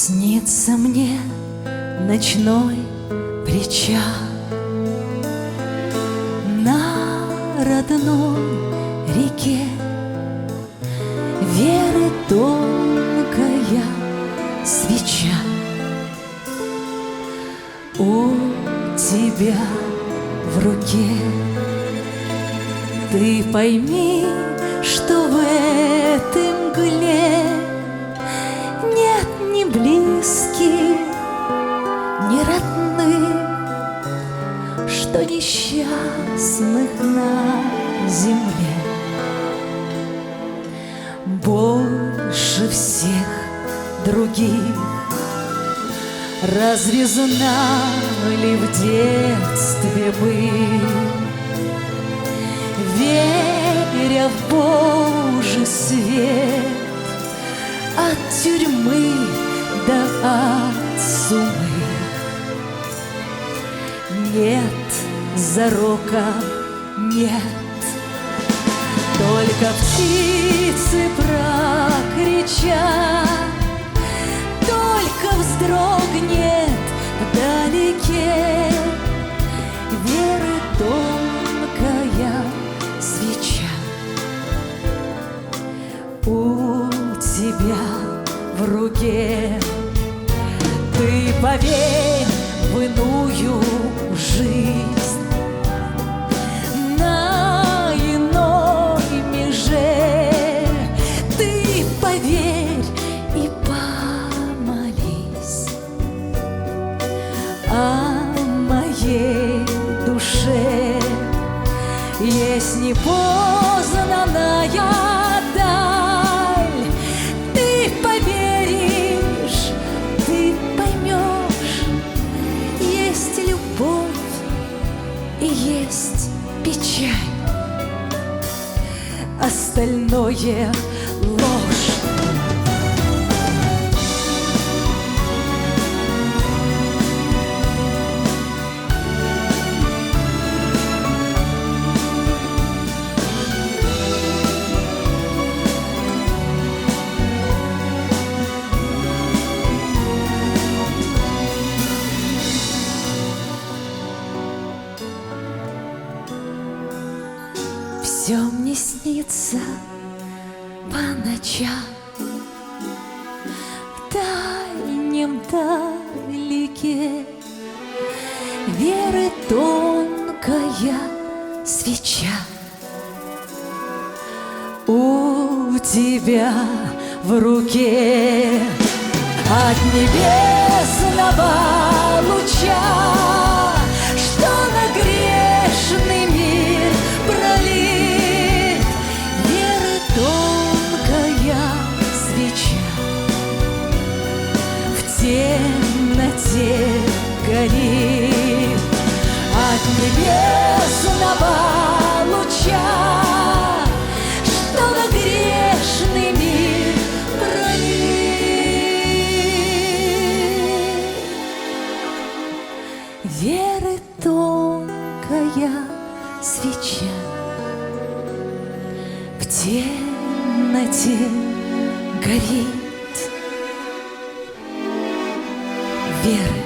Снится мне ночной причал на родной реке, веры тонкая свеча. У тебя в руке. Ты пойми, что в этой мгле нет ни близких, ни родных, что несчастных на земле. Больше всех других разве знали в детстве мы, веря в Божий свет, от тюрьмы до от сумы? Нет зарока, нет, только птицы прокричат, только вздрогнет вдалеке веры тонкая свеча. У тебя в руке. Ты поверь в иную жизнь, на иной меже. Ты поверь и помолись о моей душе. Есть непознанная даль. Ты поверишь, ты поймешь. Есть любовь и есть печаль, остальное ложь. Все мне снится по ночам в дальнем далеке, веры тонкая свеча. У тебя в руке от небесного луча, что на грешный мир пролит, веры тонкая свеча в темноте горит. От небесного луча, что на грешный мир пролит, веры тонкая свеча в темноте горит. Веры